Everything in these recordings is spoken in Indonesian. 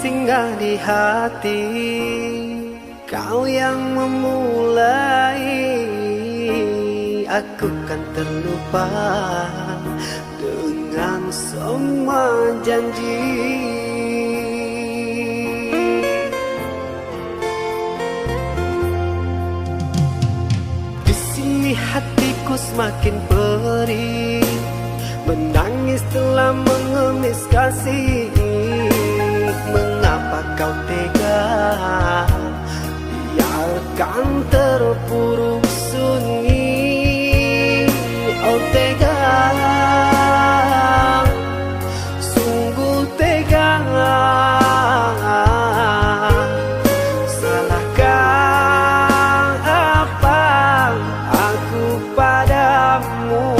singgah di hati, kau yang memulai. Aku kan terlupa dengan semua janji. Di sini hatiku semakin perih, menangis telah mengemis kasih. Mengapa kau tega biarkan terpuruk sunyi? Oh tega, sungguh tega. Salahkah apa aku padamu?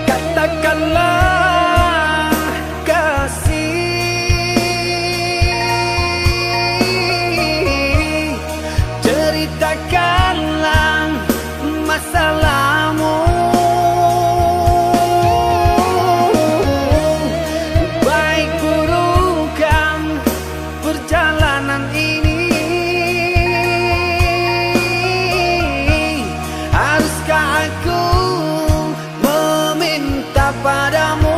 Katakanlah kasih, ceritakanlah masalahmu. Baik burukkan perjalanan ini, haruskah aku meminta padamu?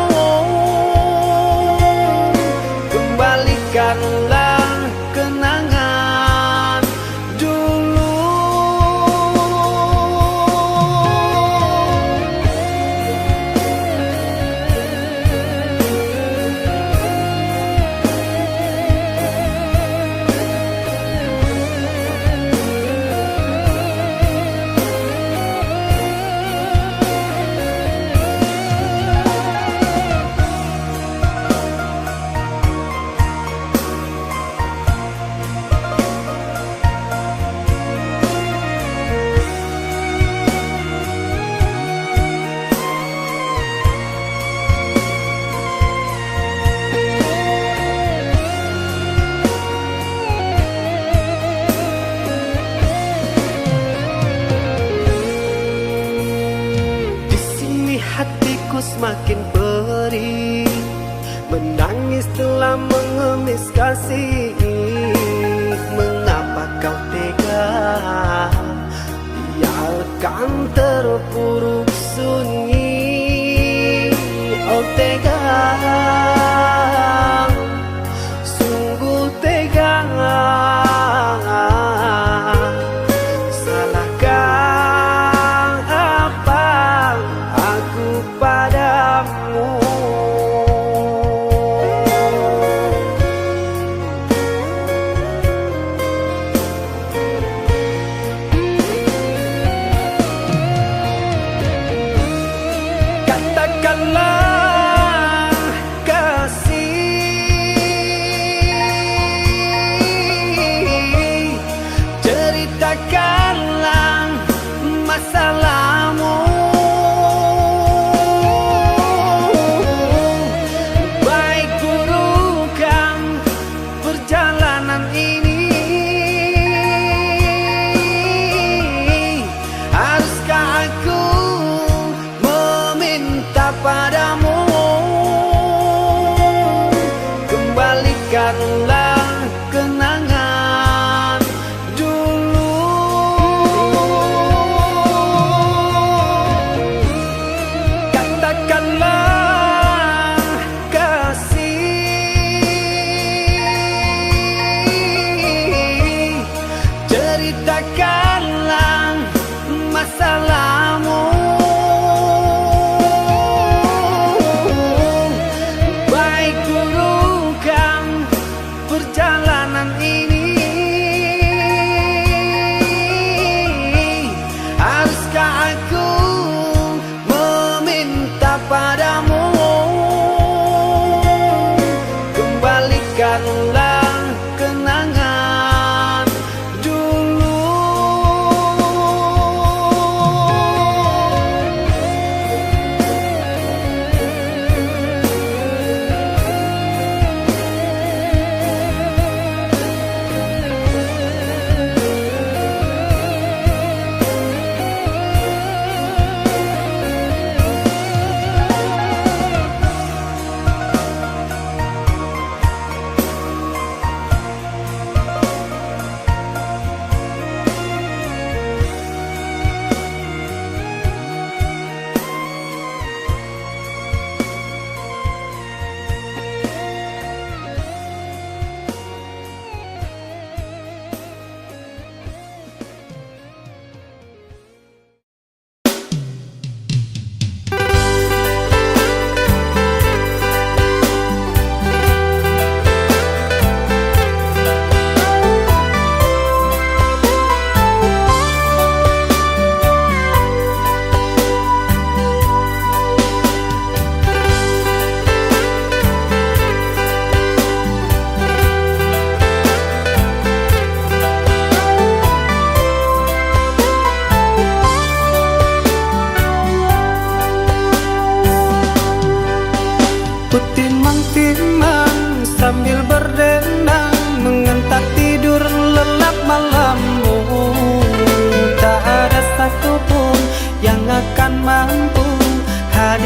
Kembalikanlah kenangan dulu. Hatiku semakin perih, menangis telah mengemis kasih. Mengapa kau tega biarkan terpuruk sunyi? Oh tega, sungguh tega. Salahkah apa aku padamu? Katakanlah kasih,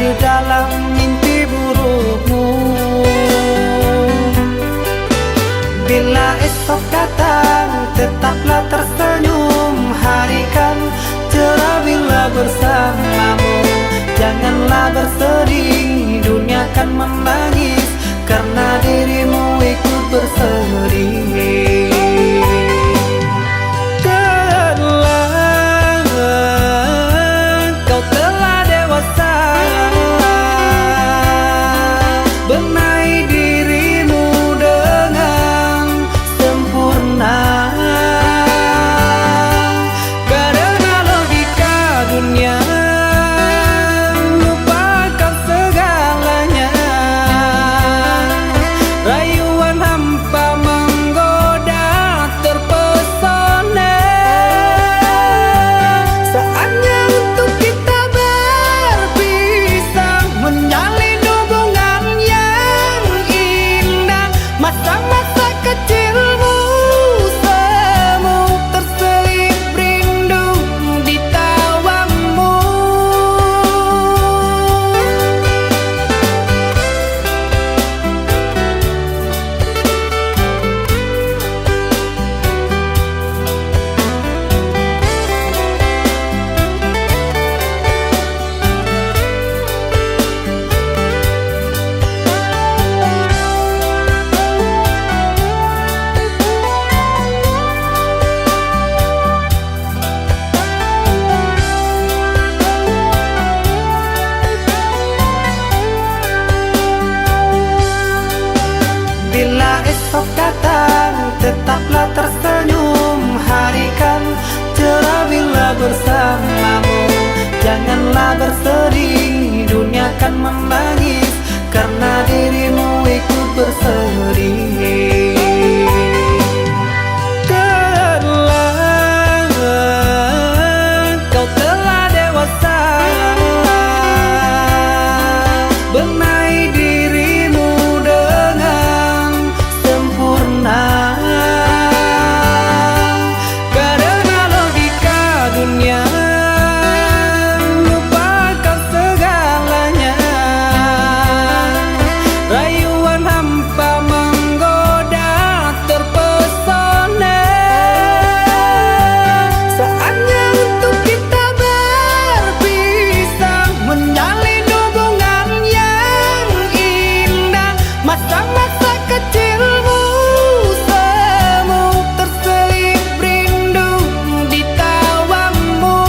di dalam mimpi burukmu. Bila esok datang tetaplah tersenyum, hari kan cerah bila bersamamu. Janganlah bersedih, dunia kan menangis karena dirimu ikut bersedih. Kau telah dewasa, benahi dirimu dengan sempurna. Karena logika dunia lupakan segalanya. Rayuan hampa menggoda terpesona. Saatnya untuk kita berpisah, menjalin hubungan yang indah. Masa-masa kecilmu semu terselip rindu di tawamu. Bila esok datang tetaplah tersenyum, hari kan cerah bila bersamamu. Janganlah bersedih, dunia kan menangis karena dirimu ikut bersedih. Kau telah dewasa, benahi dirimu dengan sempurna. Karena logika dunia lupakan segalanya. Rayuan hampa menggoda terpesona. Saatnya untuk kita berpisah, menjalin hubungan yang indah. Masa-masa kecilmu semu terselip rindu di tawamu.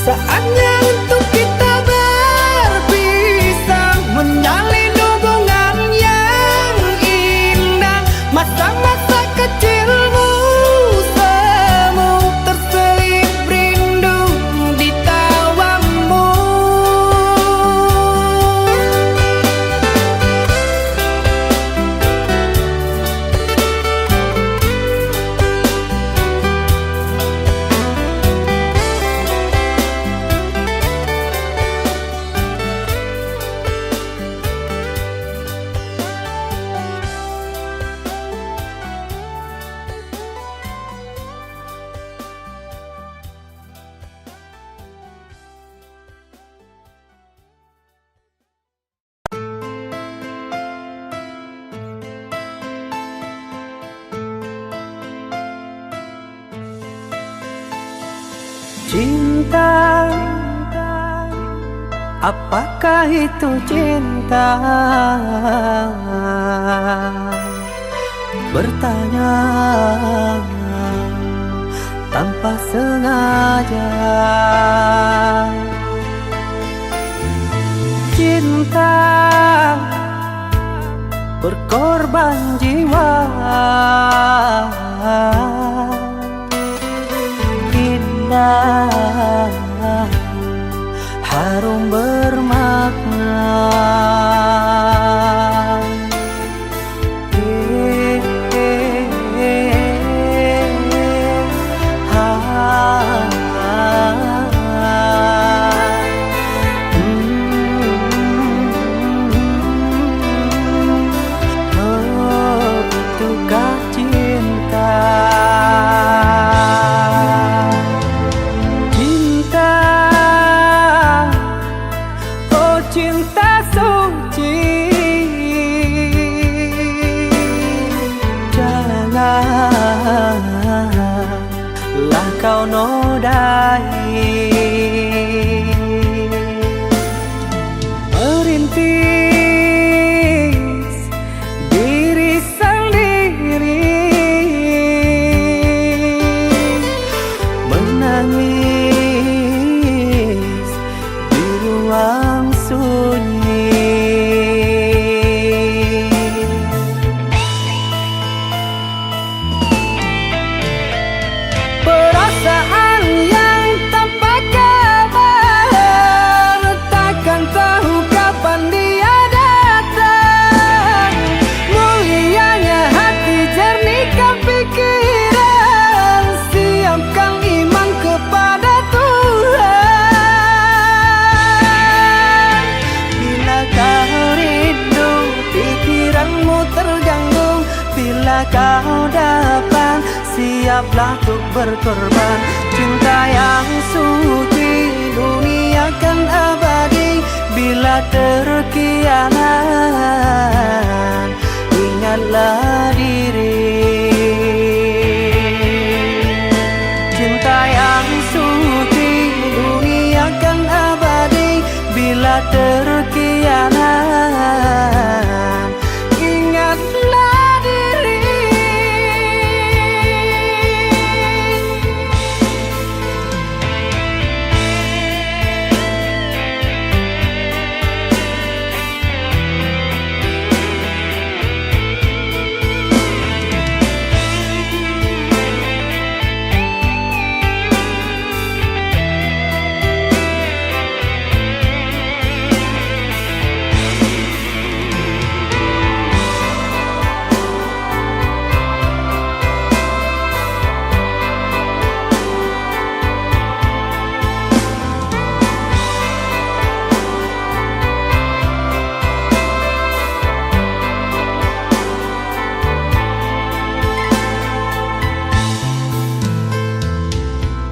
Saatnya untuk kita berpisah, menjalin hubungan yang indah. Masa-masa kecilmu semu terselip rindu di tawamu. Cinta, apakah itu cinta? Bertanya tanpa sengaja. Cinta berkorban jiwa, indah, harum bermakna. Itukah cinta? lah kau nodai. Merintis diri sendiri, menangis di ruang sunyi. Perasaan yang tanpa kabar, takkan tahu kapan dia datang. Mulianya hati, jernihkan pikiran, siapkan iman kepada Tuhan. Bila kau rindu, pikiranmu terganggu, bila kau dapat, siaplah untuk berkorban. Cinta yang suci, dunia kan abadi. Bila terkianat, ingatlah diri. Cinta yang suci, dunia kan abadi. Bila terkianat, ingatlah diri.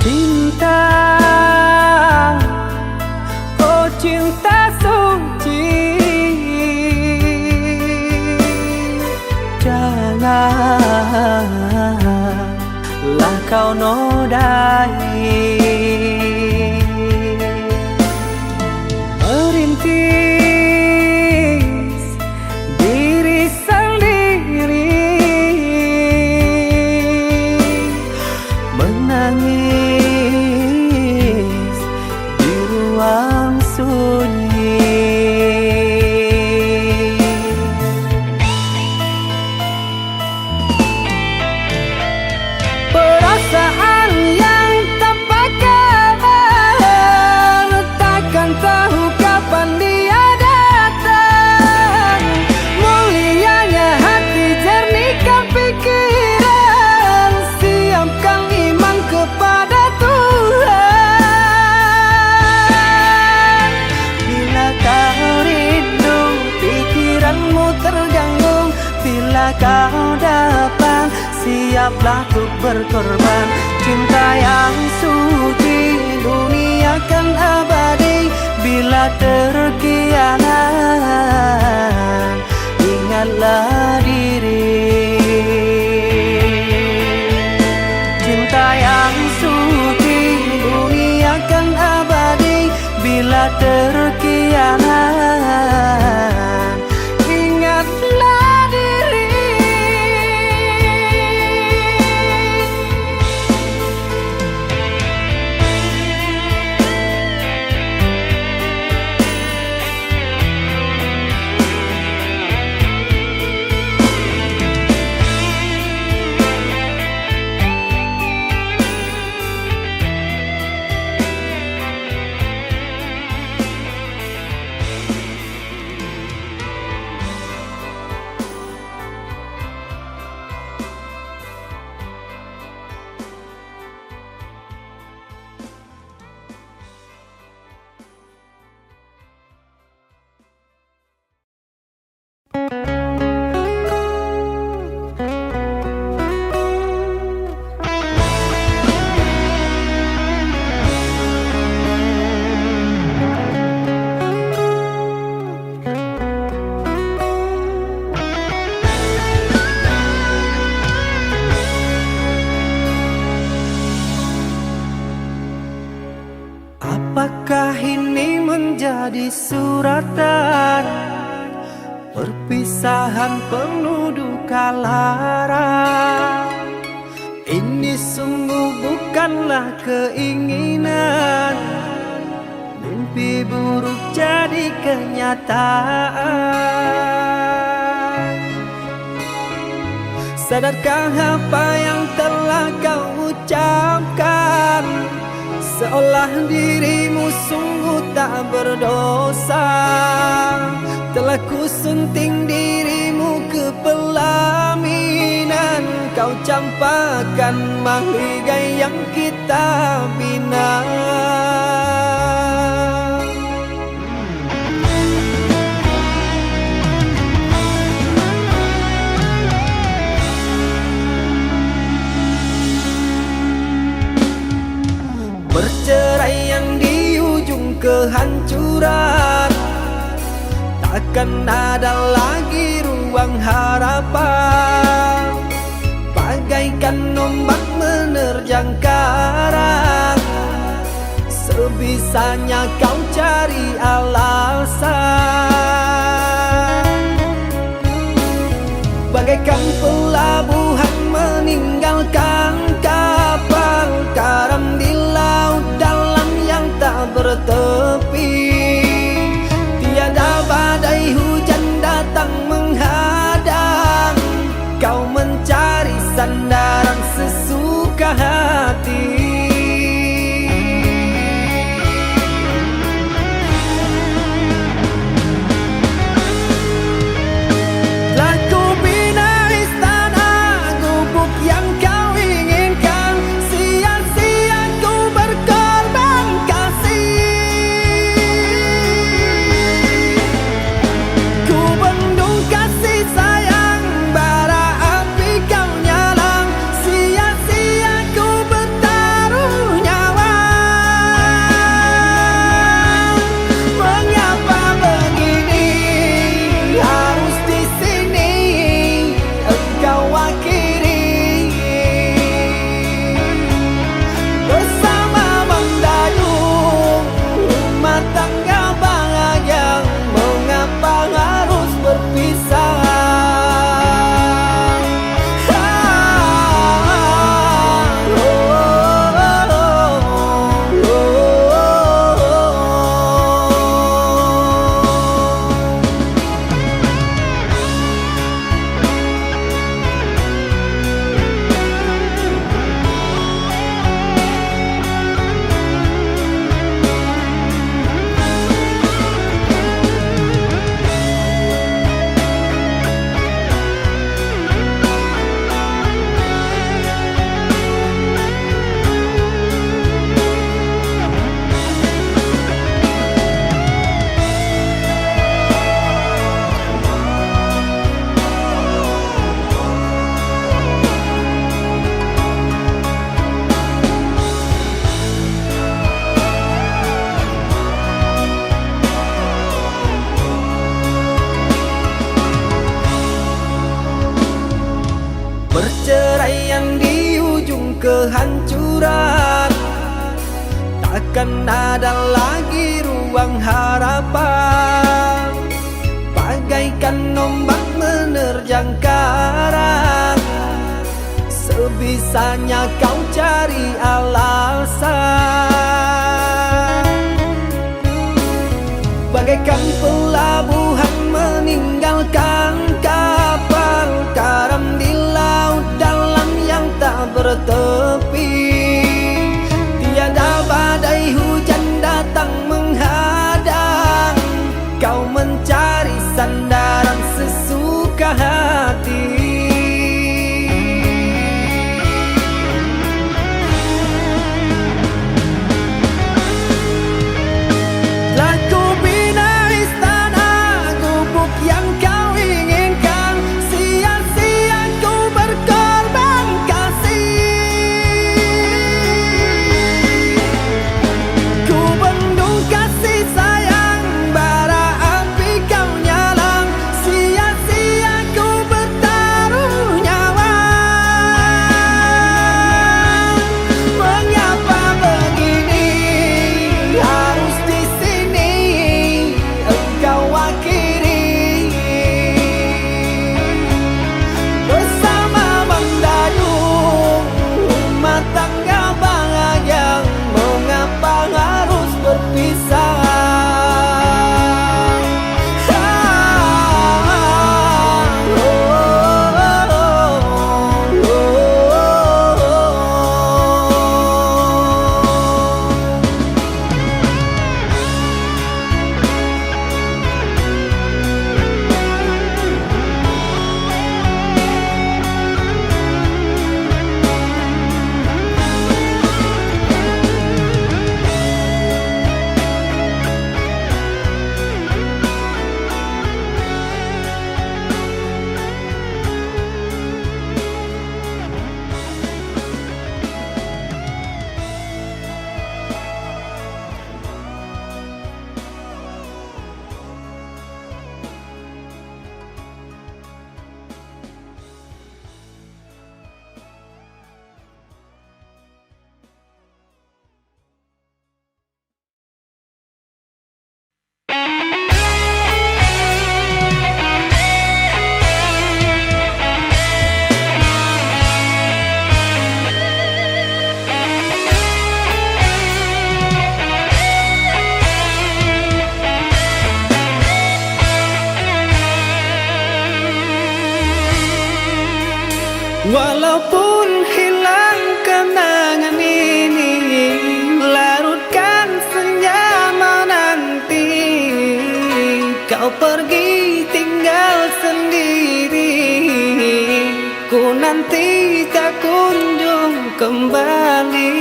Cinta, oh cinta suci, janganlah kau nodai. Merintis diri sendiri, menangis di ruang sunyi. Perasaan yang tanpa kabar, takkan tahu kapan dia datang. Mulianya hati, jernihkan pikiran, siapkan iman kepada Tuhan. Bila kau rindu, pikiranmu terganggu, bila kau dapat, siaplah untuk berkorban. Cinta yang suci, dunia kan abadi. Bila terkianat, ingatlah diri. Cinta yang suci, dunia kan abadi. Bila terkianat, ingatlah diri. Apakah ini menjadi suratan perpisahan penuh duka lara? Ini sungguh bukanlah keinginan, mimpi buruk jadi kenyataan. Sadarkah apa yang telah kau ucapkan? Seolah dirimu sungguh tak berdosa. Telah kusunting dirimu ke pelaminan, kau campakkan mahligai yang kita bina. Perceraian di ujung kehancuran, takkan ada lagi ruang harapan. Bagaikan ombak menerjang karang, sebisanya kau cari alasan. Bagaikan pelabuhan meninggalkan kapal karam di laut dalam yang tak bertepi. Tiada badai hujan datang menghadang, kau mencari sandaran sesuka hati. Perceraian di ujung kehancuran, takkan ada lagi ruang harapan. Bagaikan ombak menerjang karang, sebisanya kau cari alasan. Bagaikan pelabuhan meninggalkan kapal karam di laut dalam yang tak bertepi. Tiada badai hujan datang menghadang, kau mencari sandaran sesuka hati. hati tak kunjung kembali.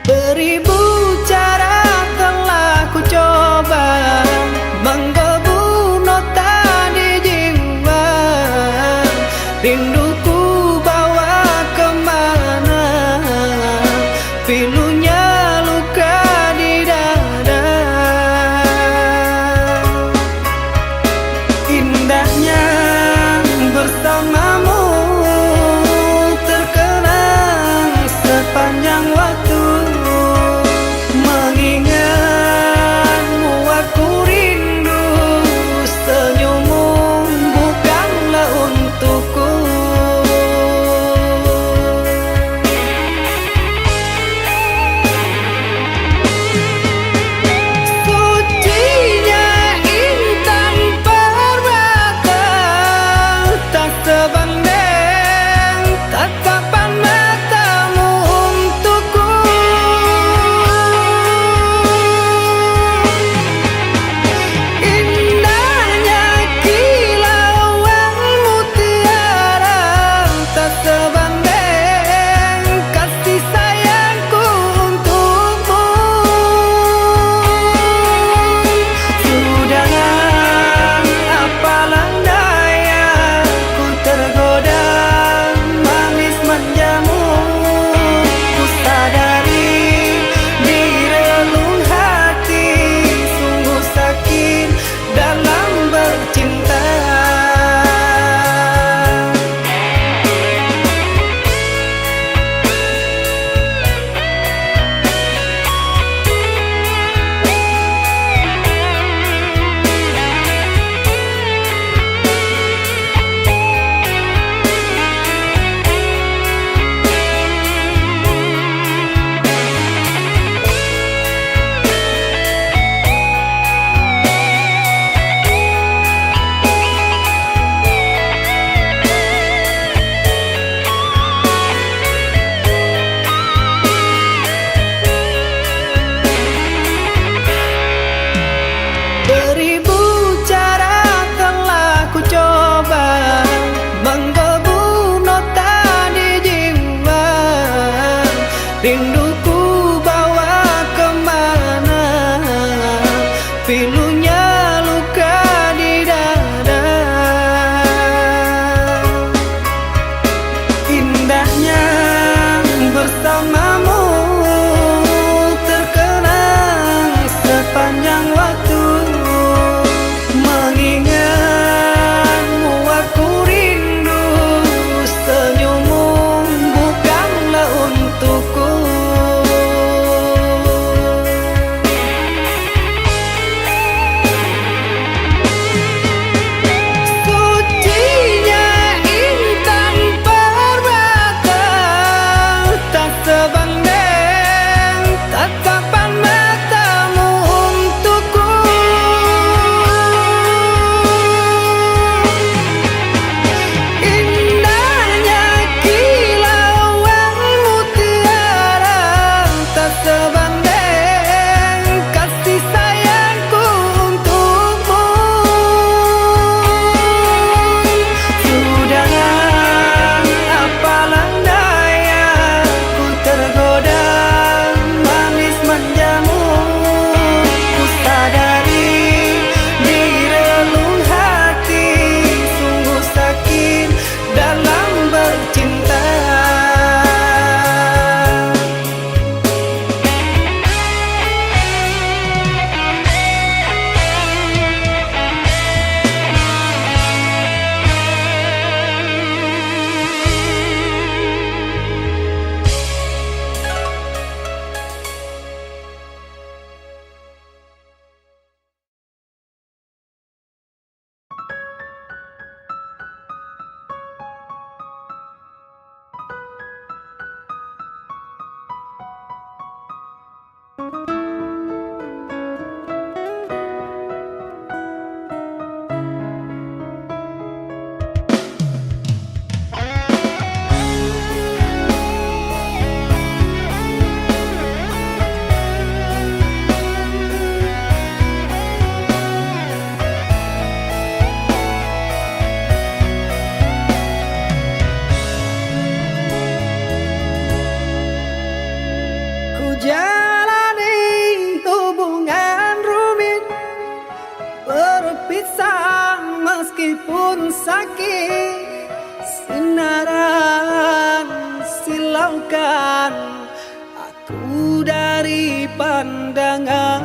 Beribu cara telah ku coba menggebu nota di jiwa. Rinduku bawa kemana, pilunya luka di dada. meskipun sakit, sinaran silaukan aku dari pandangan.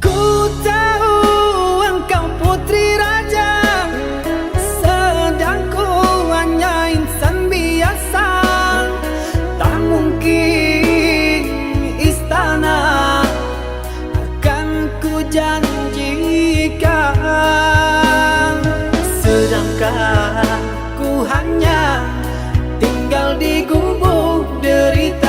Ku tahu engkau putri raja, sedang ku hanya insan biasa. Tak mungkin istana akan ku janjikan, sedangkan ku hanya tinggal di gubuk derita.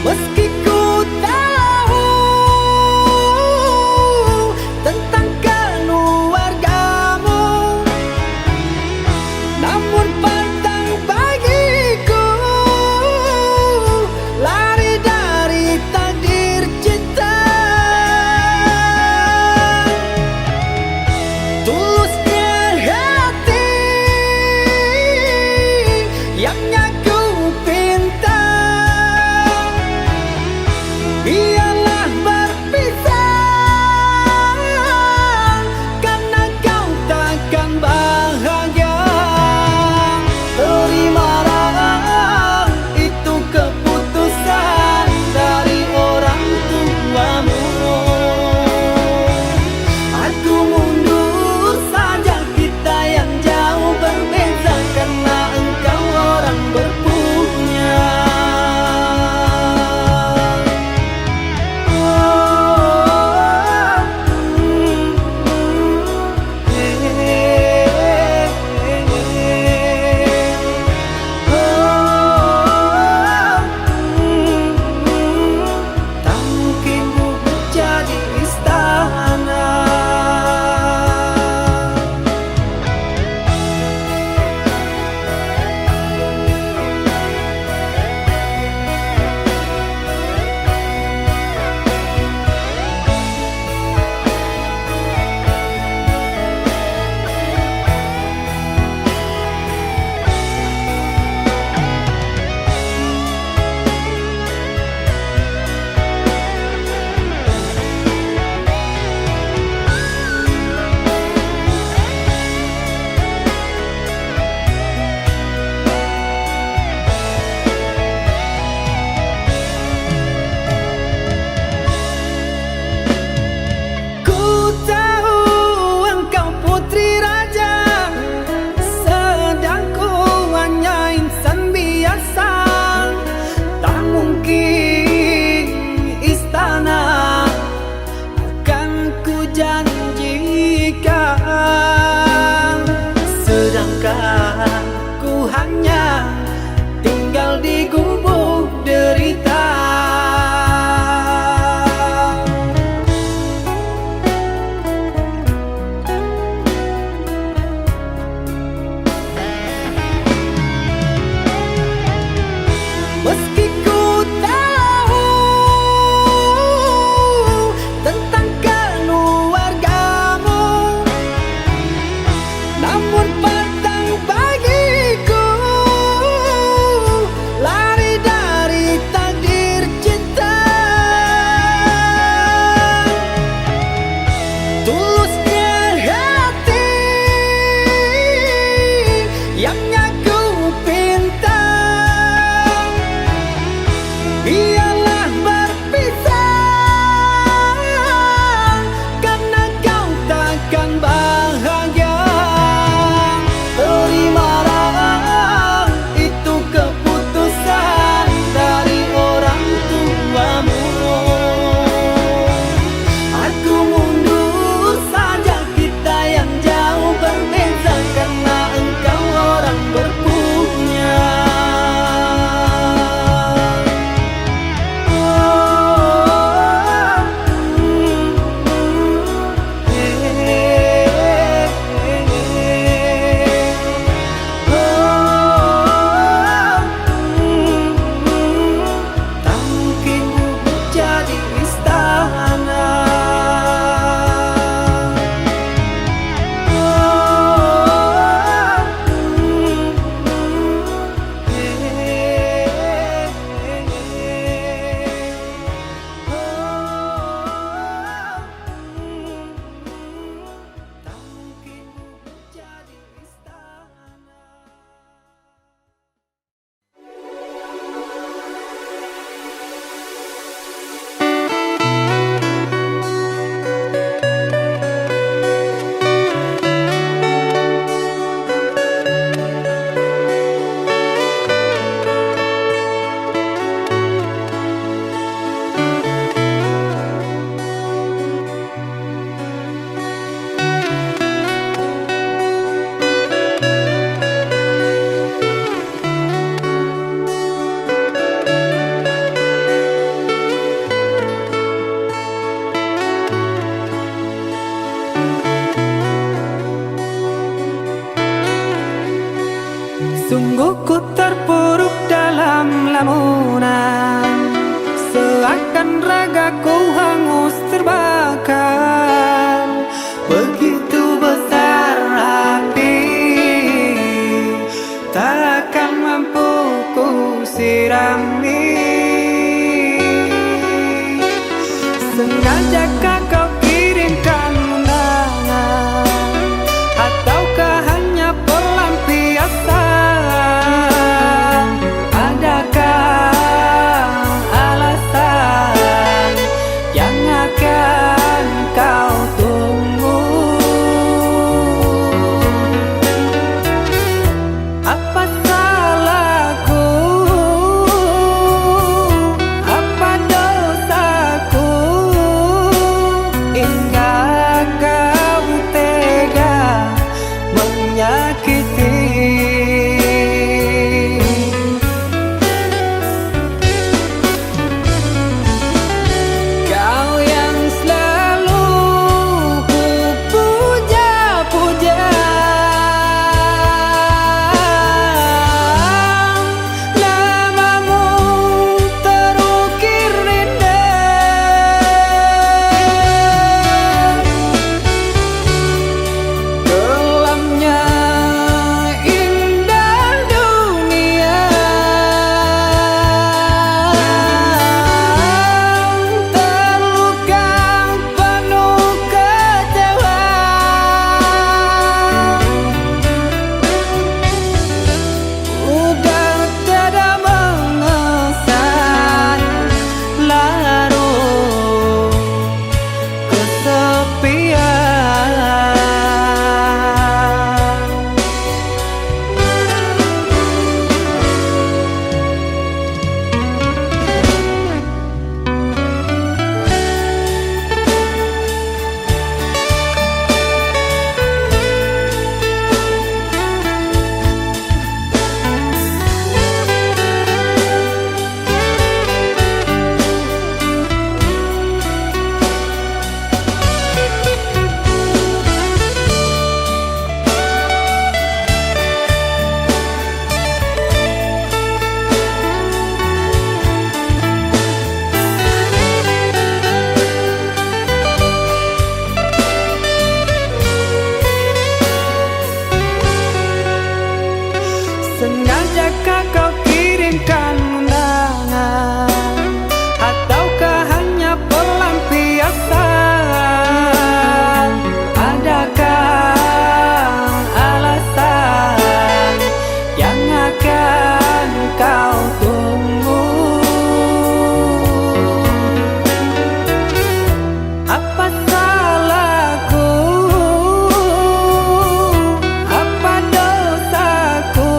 Meski ku tahu tentang keluargamu, namun pantang bagiku lari dari takdir cinta. Tulusnya hati yang aku pinta, biarlah berpisah, karena kau takkan bahagia. Terimalah itu keputusan dari orang tuamu. Aku mundur saja, kita yang jauh berbeda, karena engkau orang berpunya. Sungguh ku terpuruk dalam lamunan, seakan ragaku hangus terbakar. Begitu besar api, takkan mampu ku sirami. Sengajakah kau kirimkan undangan, ataukah hanya pelampiasan? Adakah alasan yang akan kau tunggu? Apa salahku? Apa dosaku? Hingga kau tega menyakiti. Kau yang selalu ku puja-puja, namamu terukir indah. Kelamnya indah dunia, terluka penuh kecewa. Udah tiada mengesan, larut kesepian. Sengajakah kau kirimkan undangan, ataukah hanya pelampiasan? Adakah alasan yang akan kau tunggu? Apa salahku? Apa dosaku?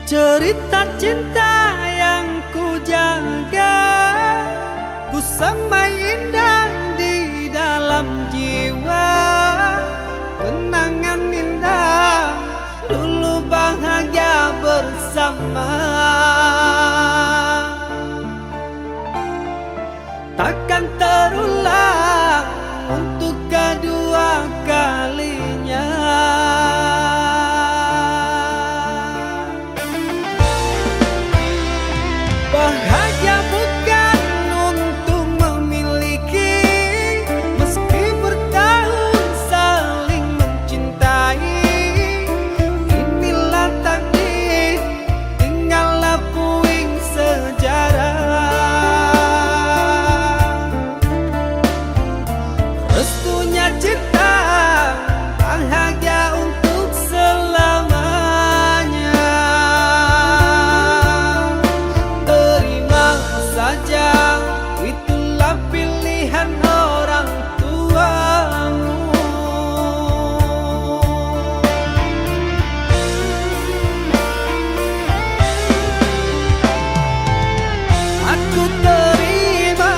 Cerita cinta yang ku jaga, ku semai indah di dalam jiwa. Kenangan indah dulu bahagia bersama, takkan terulang untuk kedua kalinya. Bahagia bukan untuk memiliki, meski bertahun saling mencintai. Inilah takdir, tinggallah puing sejarah. Restunya cinta, bahagia untuk selamanya. Terima saja, itulah pilihan orang tuamu. Aku terima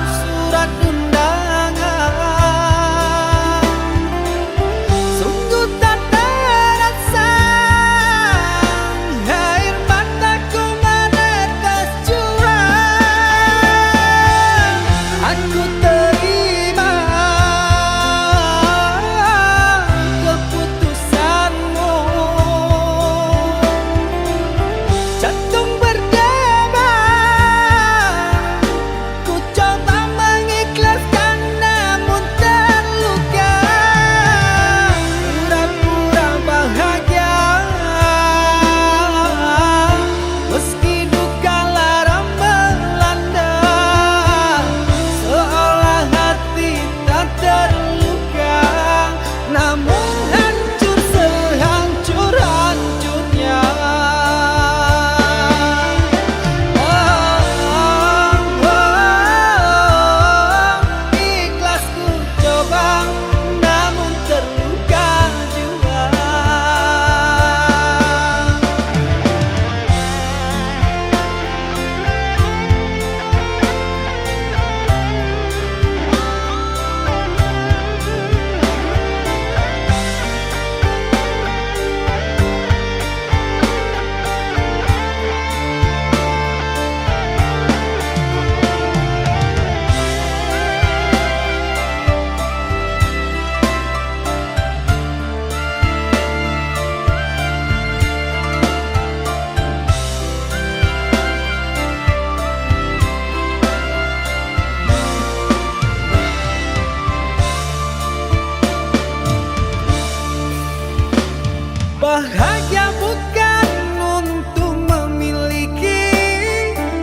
surat undangan, sungguh tak terasa air mataku menetes curang. Aku terima keputusanmu, jantung berdebar, ku coba mengikhlaskan namun terluka. Pura-pura bahagia, meski duka lara melanda, seolah hati tak terluka, namun hancur sehancur-hancurnya. Ikhlas ku coba, namun terluka jua. Bahagia bukan untuk memiliki,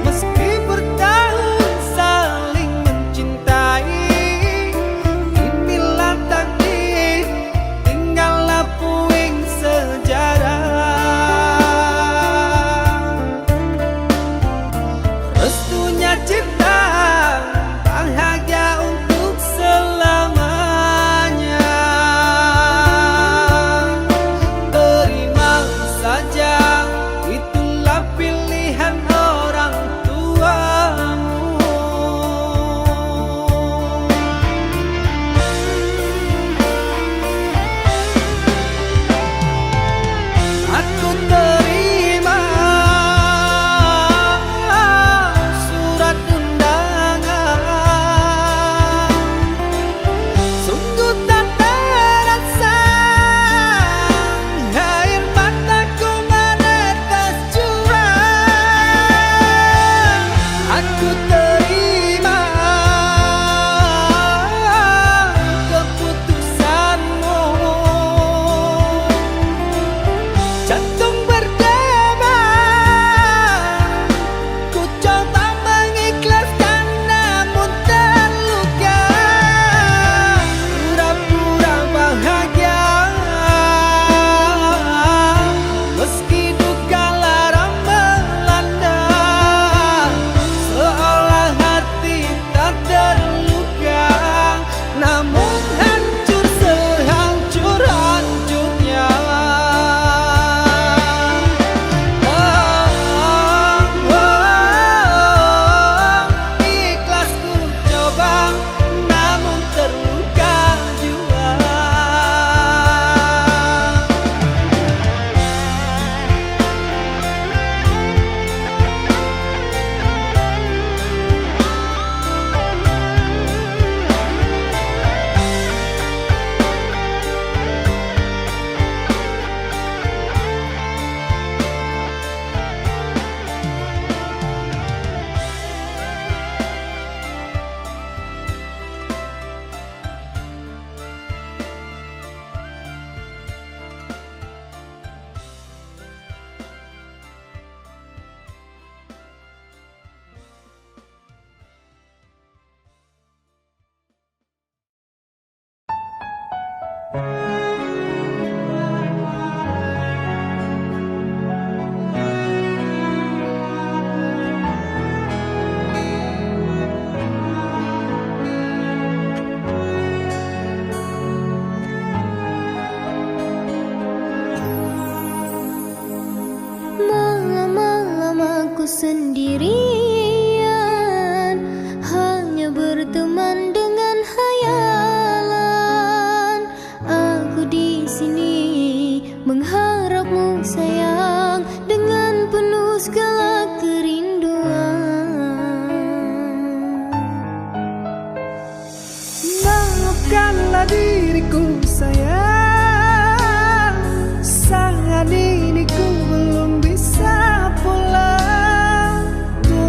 meski bertahun saling mencintai. Inilah takdir, tinggallah puing sejarah. Restunya cinta, bahagia untuk selamanya. Terima saja. Malam-malam aku sendirian, hanya berteman dengan hayalan. Aku di sini mengharapmu sayang, dengan penuh segala kerinduan. Maafkanlah diriku sayang, saat ini ku belum bisa pulang. Ku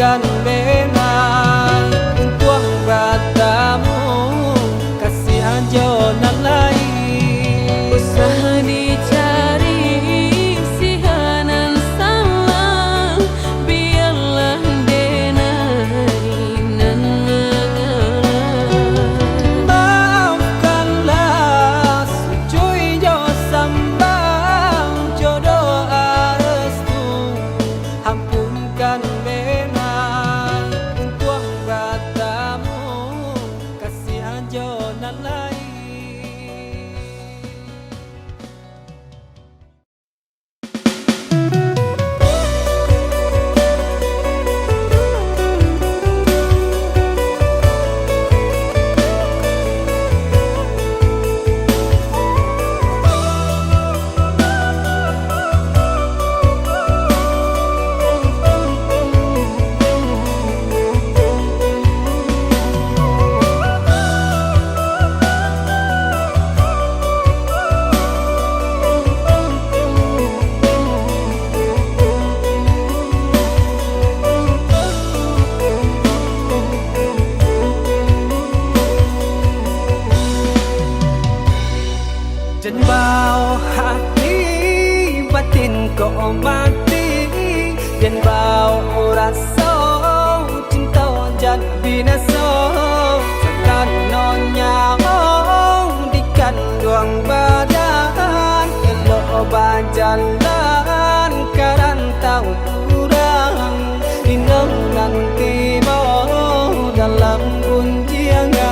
Hampungkan benang untuk bertemu kasih ajonan lain. Usaha dicari sihanan salah, biarlah denari nan Maafkanlah sujui jo sambang jodoh restu. Hampungkan benang untuk bertemu kasih ajonan lain. Dan bau hati batin kau mati, dan bau rasa cinta jan binasa. Sekan nonya di kandung badan, elok berjalan karantau kurang, inang nanti mau dalam gunjiangan.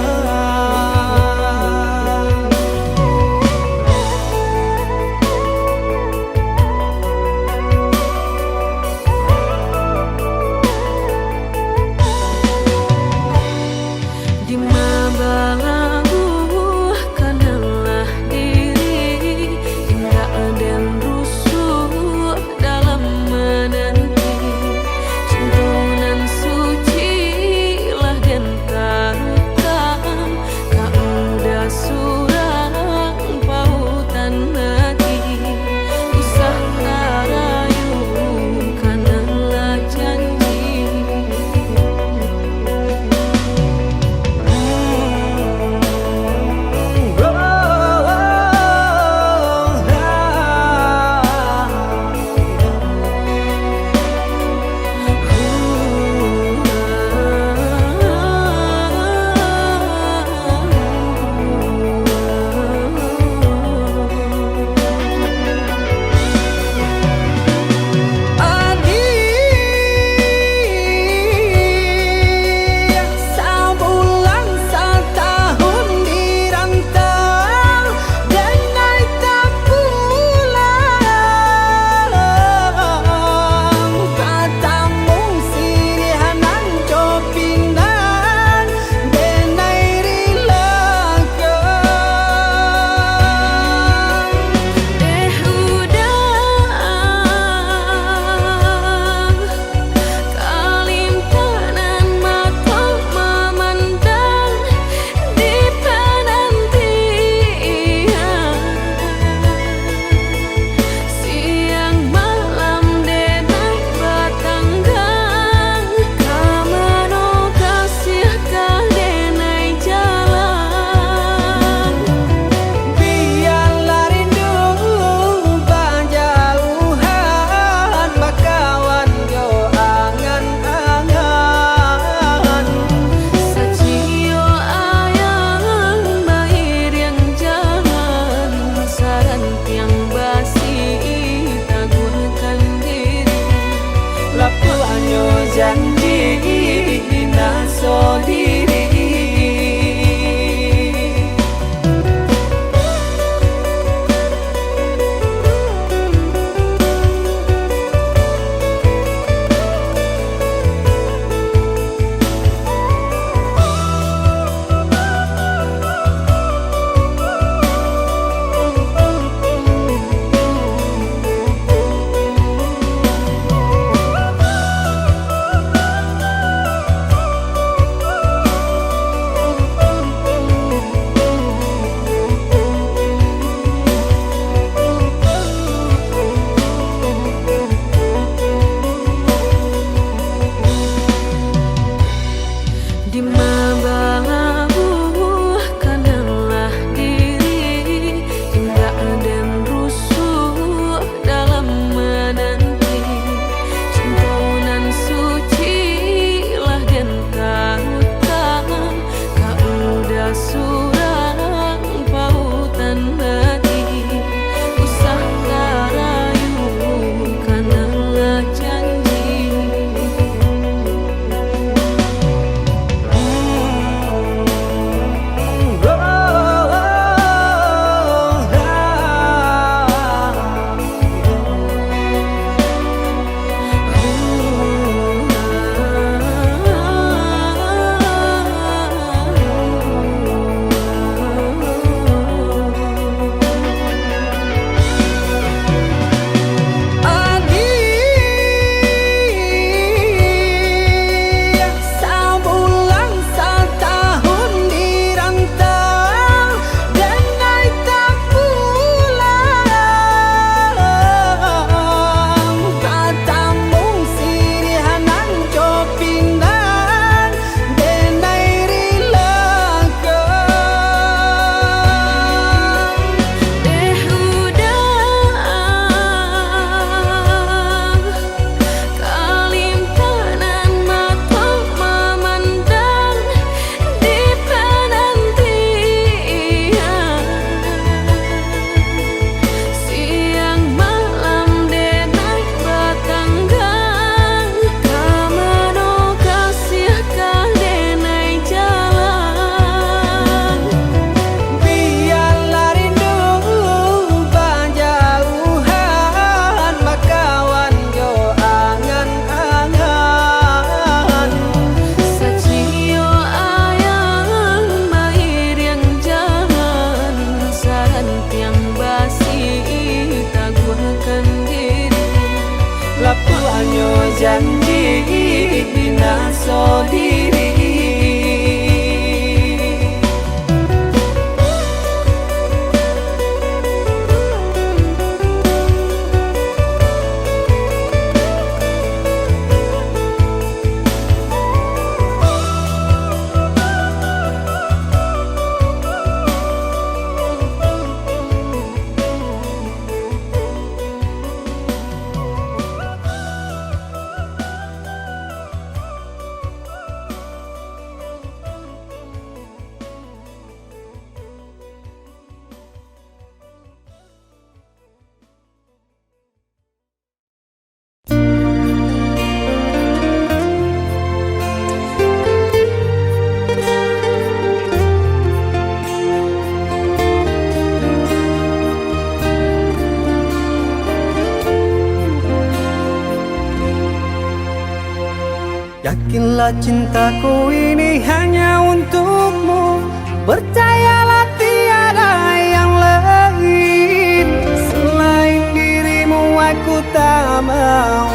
Yakinlah cintaku ini hanya untukmu. Percayalah tiada yang lain. Selain dirimu aku tak mau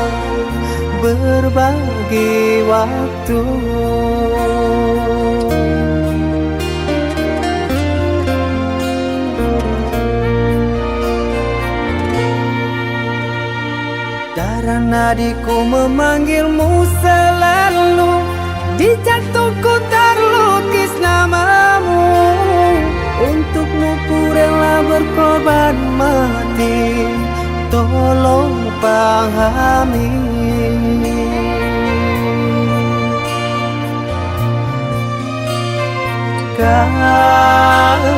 berbagi waktu. Darah nadiku memanggilmu selalu. Di jantungku terlukis namamu. Untukmu ku rela berkorban mati. Tolong pahami. Kaulah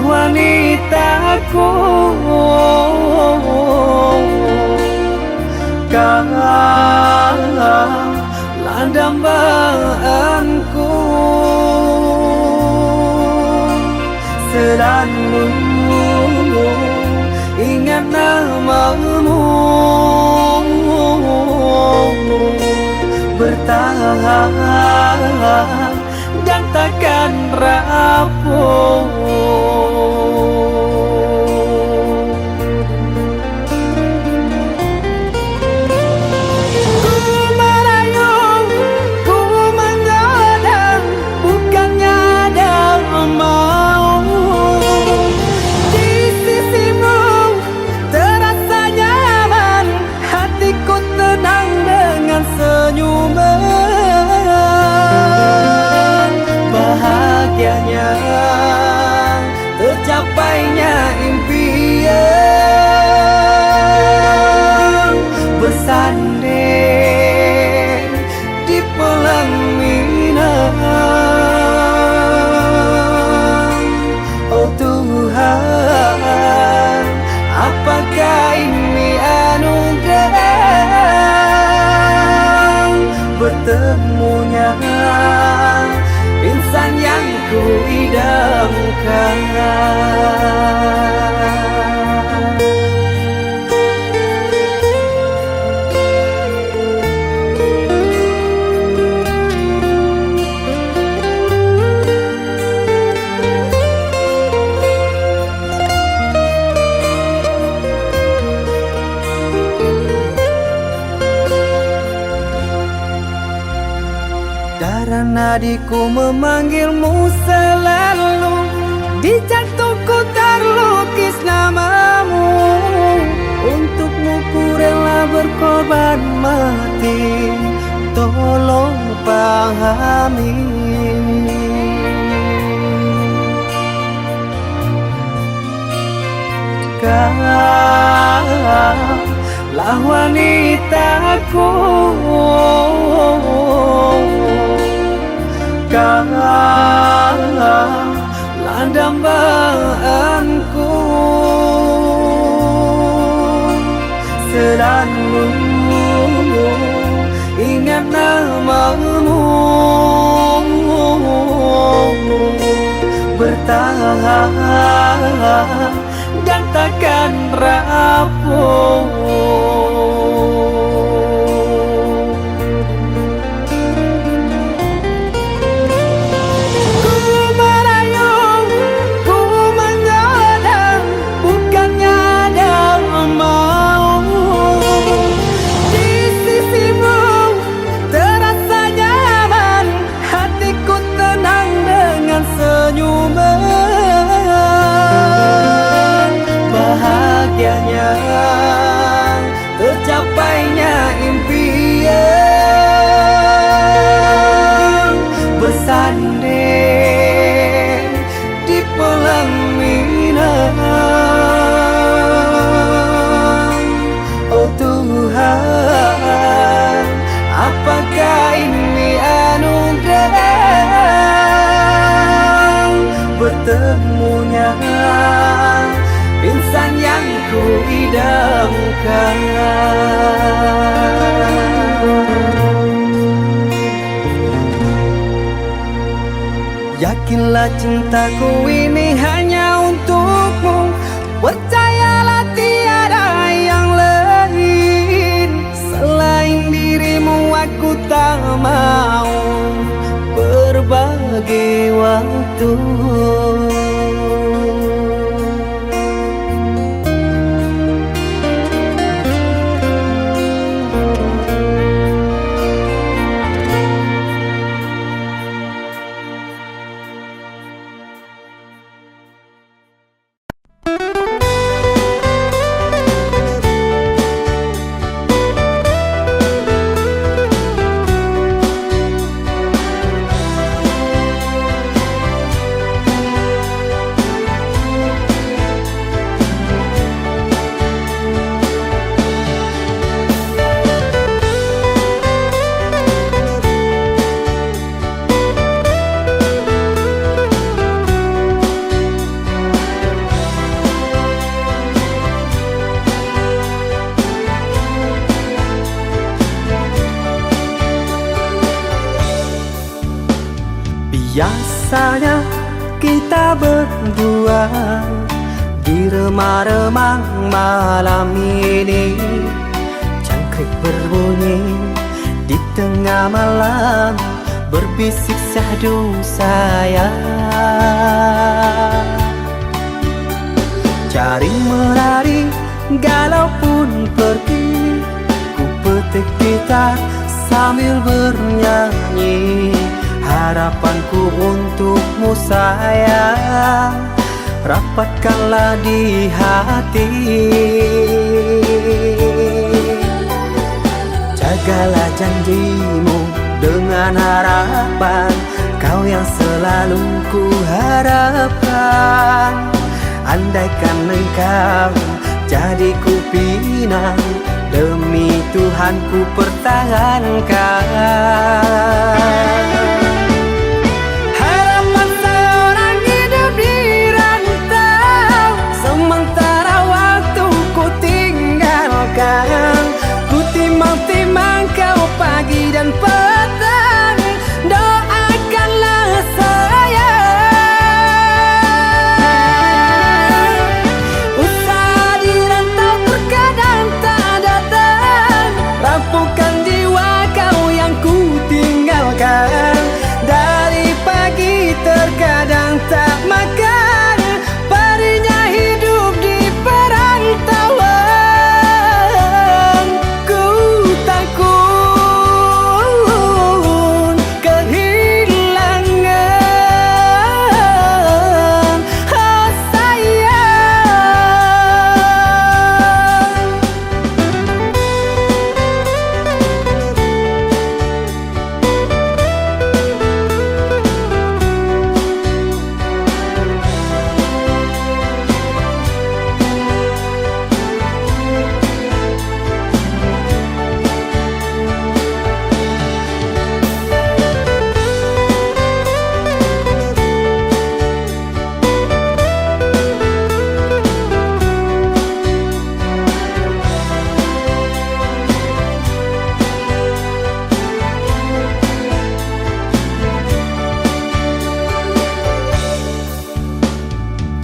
wanitaku. Kaulah dambaanku. Selalu ingat namamu. Bertahan dan takkan rapuh. Tercapainya impian bersanding di pelaminan. Oh Tuhan, apakah ini anugerah bertemunya insan yang ku idamkan. Darah nadiku memanggilmu selalu. Di jantungku terlukis namamu. Untukmu ku rela berkorban mati. Tolong pahami. Kaulah wanitaku. Kaulah dambaanku. Selalu ingat namamu. Bertahan dan takkan rapuh. Tercapainya impian bersanding di pelaminan. Oh Tuhan, apakah ini anugerah bertemunya insan yang ku idamkan. Yakinlah cintaku ini hanya untukmu. Percayalah tiada yang lain. Selain dirimu aku tak mau berbagi waktu. Biasanya kita berdua di remang-remang malam ini, jangkrik berbunyi di tengah malam, berbisik syahdu sayang. Cari menari galau pun pergi, ku petik gitar sambil bernyanyi. Harapanku untukmu sayang, rapatkanlah di hati. Jagalah janjimu dengan harapan, kau yang selalu ku harapkan. Andaikan engkau jadi ku pinang, demi Tuhan ku pertahankan. Ku timang-timang kau pagi dan petang, doakanlah sayang. Usaha dirantau terkadang tak datang, rapuhkan jiwa kau yang ku tinggalkan. Dari pagi terkadang tak makan, perihnya hidup di perantauan.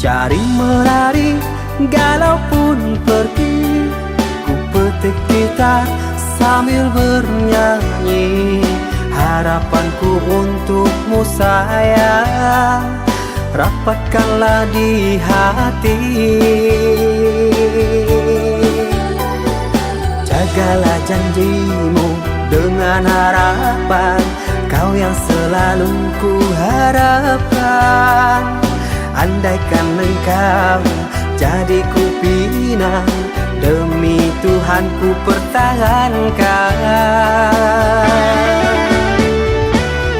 Cari menari galau pun pergi, ku petik gitar sambil bernyanyi. Harapanku untukmu sayang, rapatkanlah di hati. Jagalah janjimu dengan harapan, kau yang selalu ku harapkan. Andaikan engkau jadi ku pinang, demi Tuhan ku pertahankan.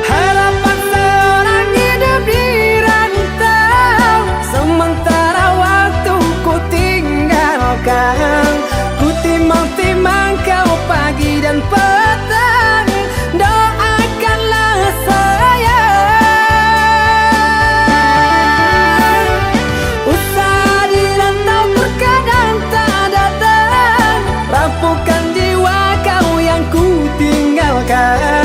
Harapan seorang hidup di rantau, sementara waktu ku tinggalkan. Ku timang-timang kau pagi dan petang, doakanlah sayang. Rapuhkan jiwa kau yang ku tinggalkan.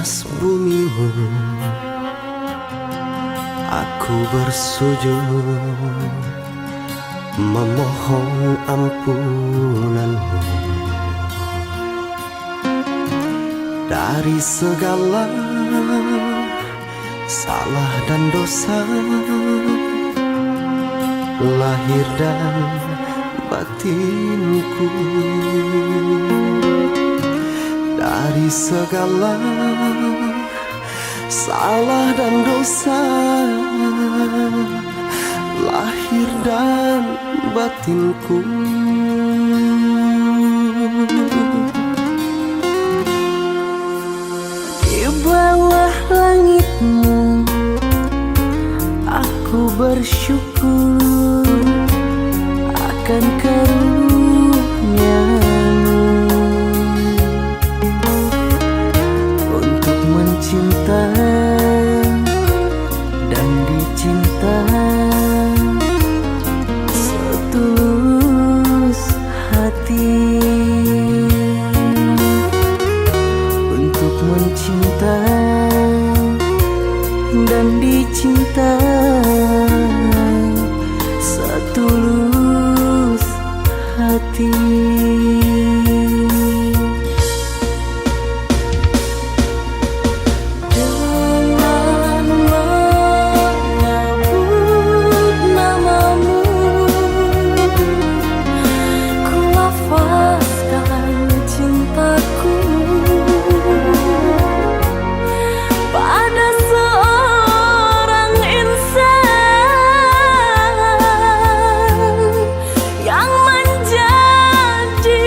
atas bumimu, aku bersujud memohon ampunanmu dari segala salah dan dosa, lahir dan batinku. Dari segala salah dan dosa, lahir dan batinku. Di bawah langitmu, aku bersyukur akan karunia-Mu untuk mencinta dan dicinta setulus hati, untuk mencinta dan dicinta setulus hati. Dengan menyebut namamu, ku lafazkan cintaku pada seorang insan yang menjadi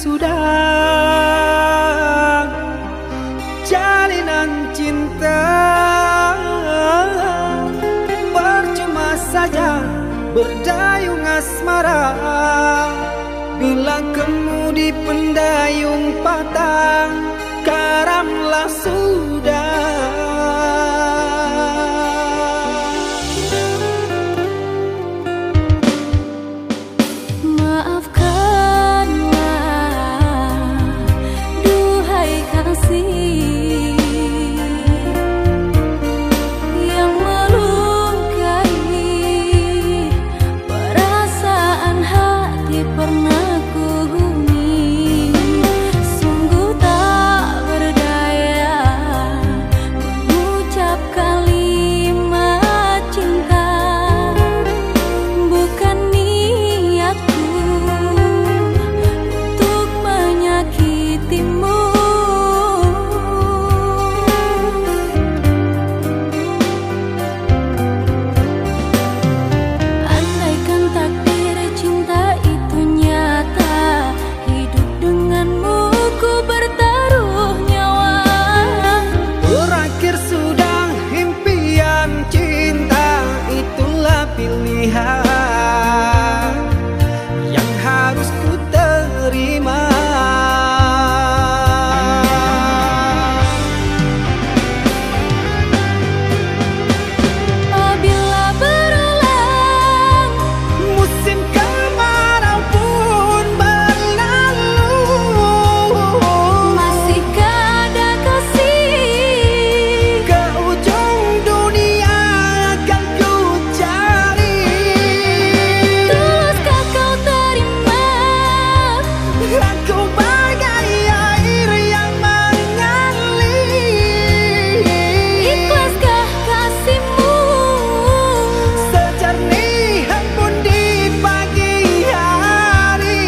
sudah jalinan cinta, percuma saja berdayung asmara bila kemudi pendayung patah, karamlah sudah. Yang harus ku terima. Apabila berulang musim kemarau pun berlalu, masihkah ada kasih ke ujung dunia akan ku cari. tuluskah kau terima Aku bagai air yang mengalir, ikhlaskah kasihmu sejernih embun di pagi hari.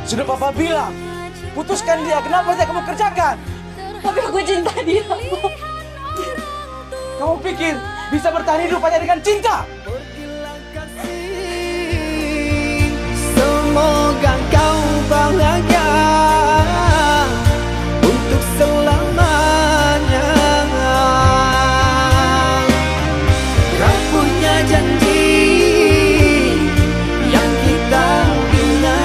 Sudah papa bilang, putuskan dia. Kenapa tidak kamu kerjakan? Tapi aku cinta dia. Kamu pikir bisa bertahan hidup hanya dengan cinta? Pergilah kasih, semoga kau bahagia untuk selamanya. Kau punya janji yang kita bina.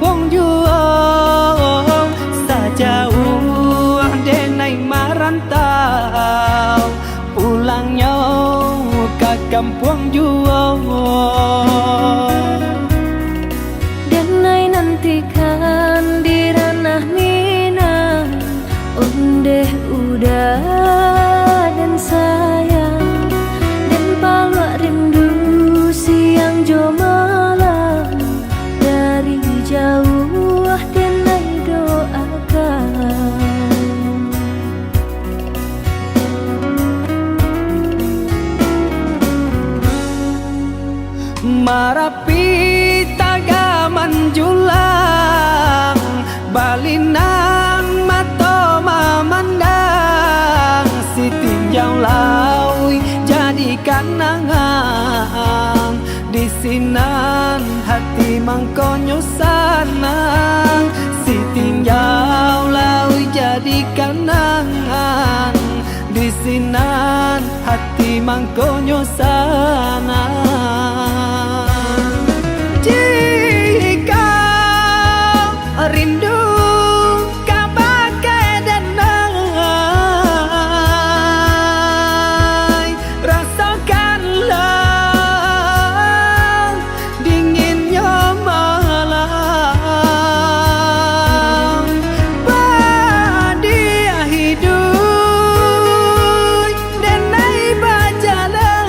kampung juang sajauh denai marantau pulangnya ke kampung juang denai nantikan di ranah Minang ondeh udah dan sayang dan palak rindu siang jo malam dari jauh denai doakan marapi tagaman julang balinan mato mamandang si tinjau laui jadi kanangan di sinan hati mangkonyo sanang si tinjau laui jadi kanangan di sinan hati mangkonyo sanang jika rindu kabagai denai rasakanlah dinginnya malam badia hidup denai bajalan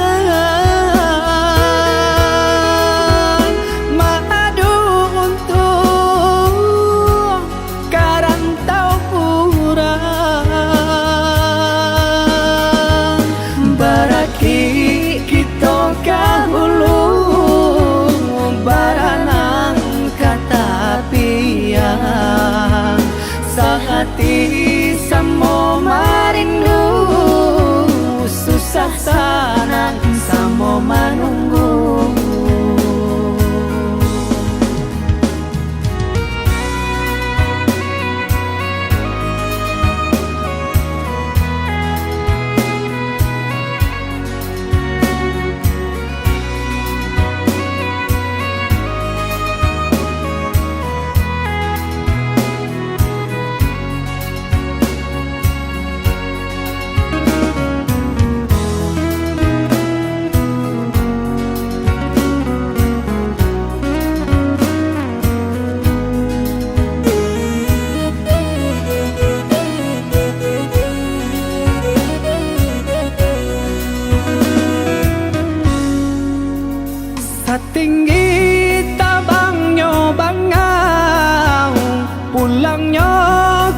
madu untuk karantau purang baraki kita kahulu baranang kata piang sahati samo marindu susah sanang samo manunggu tinggi tabangnya bangau pulangnya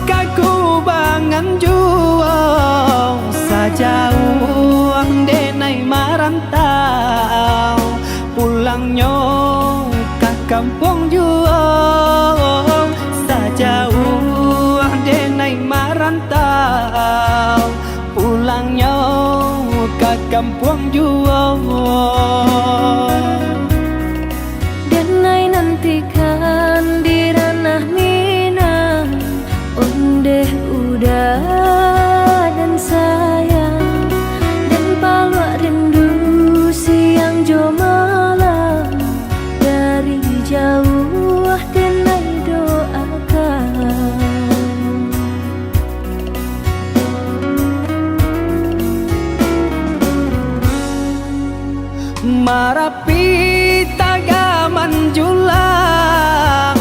kaku bangan juang sajauh denai marantau pulangnya ke kampung juang sajauh denai marantau pulangnya ke kampung juang denai nantikan di ranah Minang ondeh udah dan sayang dan palak rindu siang jo malam dari jauh denai doakan marapi tagaman julang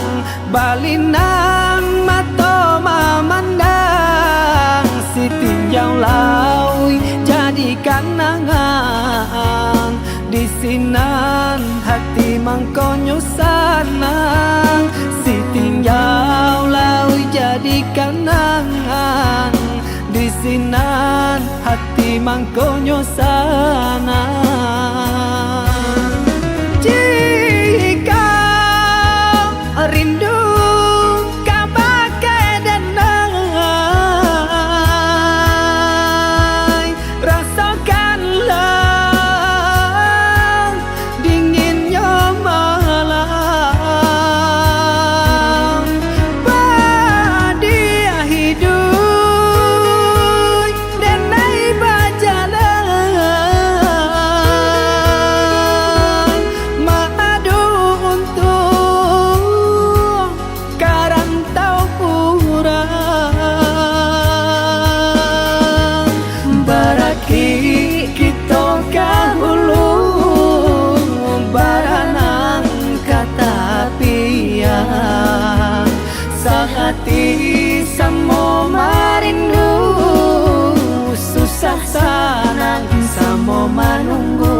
balinan mato mamandang si tinjau laui jadi kanangan di sinan hati mangkonyo sanang si tinjau laui jadi kanangan di sinan hati mangkonyo sanang jika rindu kabagai denai rasakanlah dinginnya malam badia hidup denai bajalan hati samo marindu, susah sanang samo manunggu.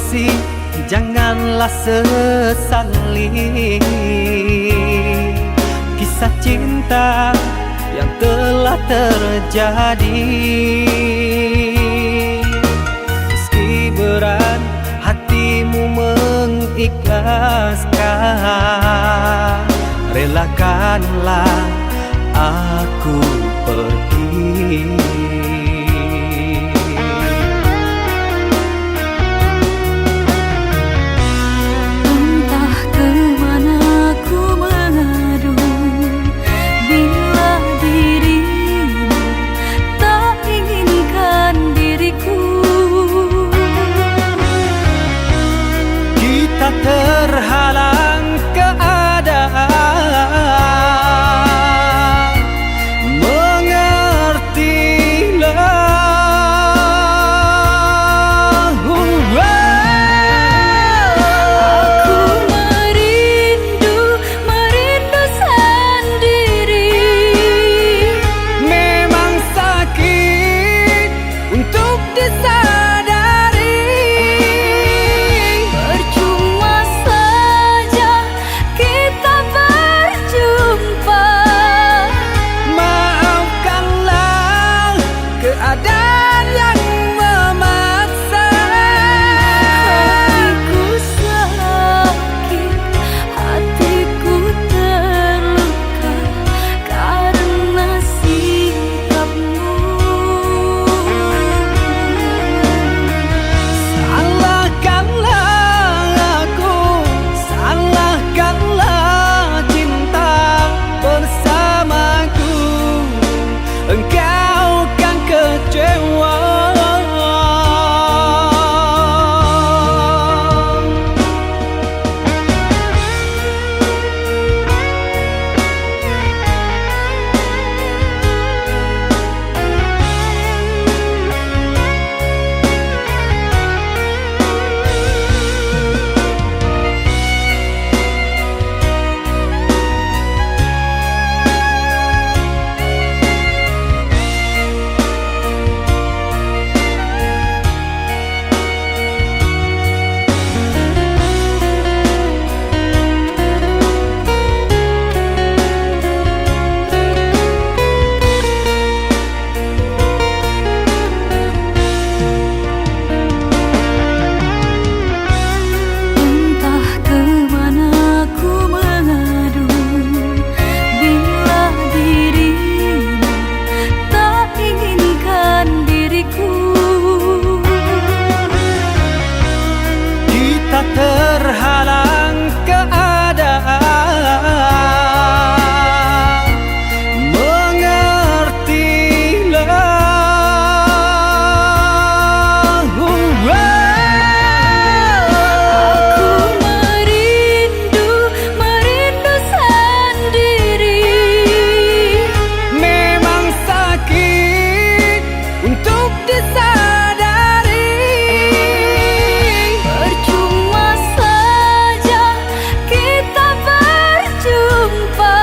kasih, janganlah sesali kisah cinta yang telah terjadi. Meski berat hatimu mengikhlaskan, relakanlah aku pergi. Terhalang keadaan, mengertilah. Aku merindu sendiri. Memang sakit untuk disadari. Keadaan yang memaksa. Hatiku sakit, hatiku terluka karena sikapmu. Salahkanlah aku, salahkanlah cinta bersamaku. Engkau kan kecewa. Terhalang keadaan, mengertilah. Aku merindu sendiri. Memang sakit untuk disadari. Percuma saja kita berjumpa.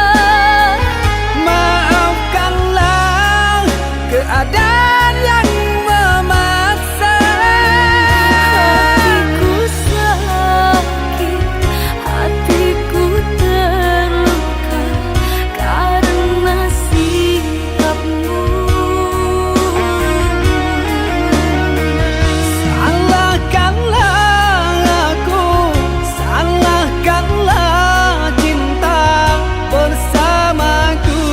Maafkanlah keadaan yang memaksa. Hatiku sakit, hatiku terluka karena sikapmu. Salahkanlah aku, salahkanlah cinta bersamaku.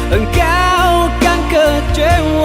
Engkau kan kecewa.